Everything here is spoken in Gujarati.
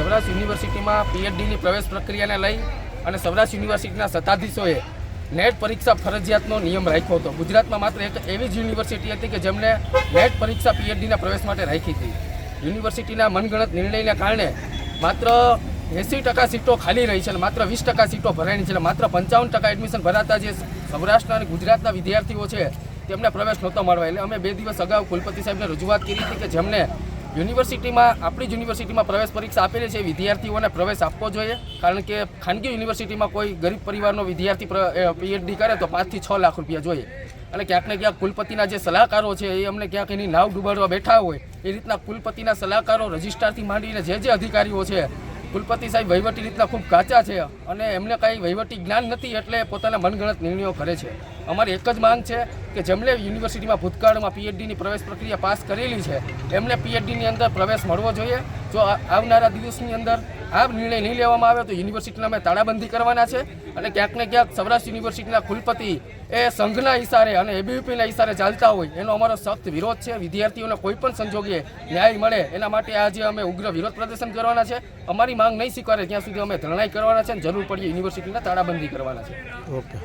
સૌરાષ્ટ્ર યુનિવર્સિટીમાં પીએચડીની પ્રવેશ પ્રક્રિયાને લઈ અને સૌરાષ્ટ્ર યુનિવર્સિટીના સત્તાધીશોએ નેટ પરીક્ષા ફરજિયાતનો નિયમ રાખ્યો હતો. ગુજરાતમાં માત્ર એક એવી જ યુનિવર્સિટી હતી કે જેમણે નેટ પરીક્ષા પીએચડીના પ્રવેશ માટે રાખી હતી. યુનિવર્સિટીના મનગણત નિર્ણયના કારણે માત્ર 80% સીટો ખાલી રહી છે અને માત્ર 20% સીટો ભરાણી છે. માત્ર 55% એડમિશન ભરાતા જે સૌરાષ્ટ્રના અને ગુજરાતના વિદ્યાર્થીઓ છે તેમને પ્રવેશ નહોતો મળવા. એટલે અમે 2 દિવસ અગાઉ કુલપતિ સાહેબને રજૂઆત કરી હતી કે જેમને યુનિવર્સિટીમાં આપણી જ યુનિવર્સિટીમાં પ્રવેશ પરીક્ષા આપેલી છે વિદ્યાર્થીઓને પ્રવેશ આપવો જોઈએ. કારણ કે ખાનગી યુનિવર્સિટીમાં કોઈ ગરીબ પરિવારનો વિદ્યાર્થી પીએચડી કરે તો 5 થી 6 લાખ રૂપિયા જોઈએ. અને ક્યાંક ને ક્યાંક કુલપતિના જે સલાહકારો છે એ અમને ક્યાંક એની નાવ ડૂબાડવા બેઠા હોય એ રીતના કુલપતિના સલાહકારો રજિસ્ટ્રારથી માંડીને જે અધિકારીઓ છે કુલપતિ સાહેબ વહીવટી રીતના ખૂબ કાચા છે અને એમને કાંઈ વહીવટી જ્ઞાન નથી એટલે પોતાના મનગણત નિર્ણયો કરે છે. અમારી એક જ માંગ છે કે જેમણે યુનિવર્સિટીમાં ભૂતકાળમાં પીએચડીની પ્રવેશ પ્રક્રિયા પાસ કરેલી છે એમને પીએચડીની અંદર પ્રવેશ મળવો જોઈએ. જો આવનારા દિવસની અંદર આ નિર્ણય નહીં લેવામાં આવે તો યુનિવર્સિટીને અમે તાળાબંધી કરવાના છે. અને ક્યાંક ને ક્યાંક સૌરાષ્ટ્ર યુનિવર્સિટીના કુલપતિ એ સંઘના ઇશારે અને એબીવીપીના ઇશારે ચાલતા હોય એનો અમારો સખ્ત વિરોધ છે. વિદ્યાર્થીઓને કોઈ પણ સંજોગે ન્યાય મળે એના માટે આજે અમે ઉગ્ર વિરોધ પ્રદર્શન કરવાના છે. અમારી માંગ નહીં સ્વીકારે ત્યાં સુધી અમે ધરણાઈ કરવાના છે અને જરૂર પડીએ યુનિવર્સિટીને તાળાબંધી કરવાના છે. ઓકે.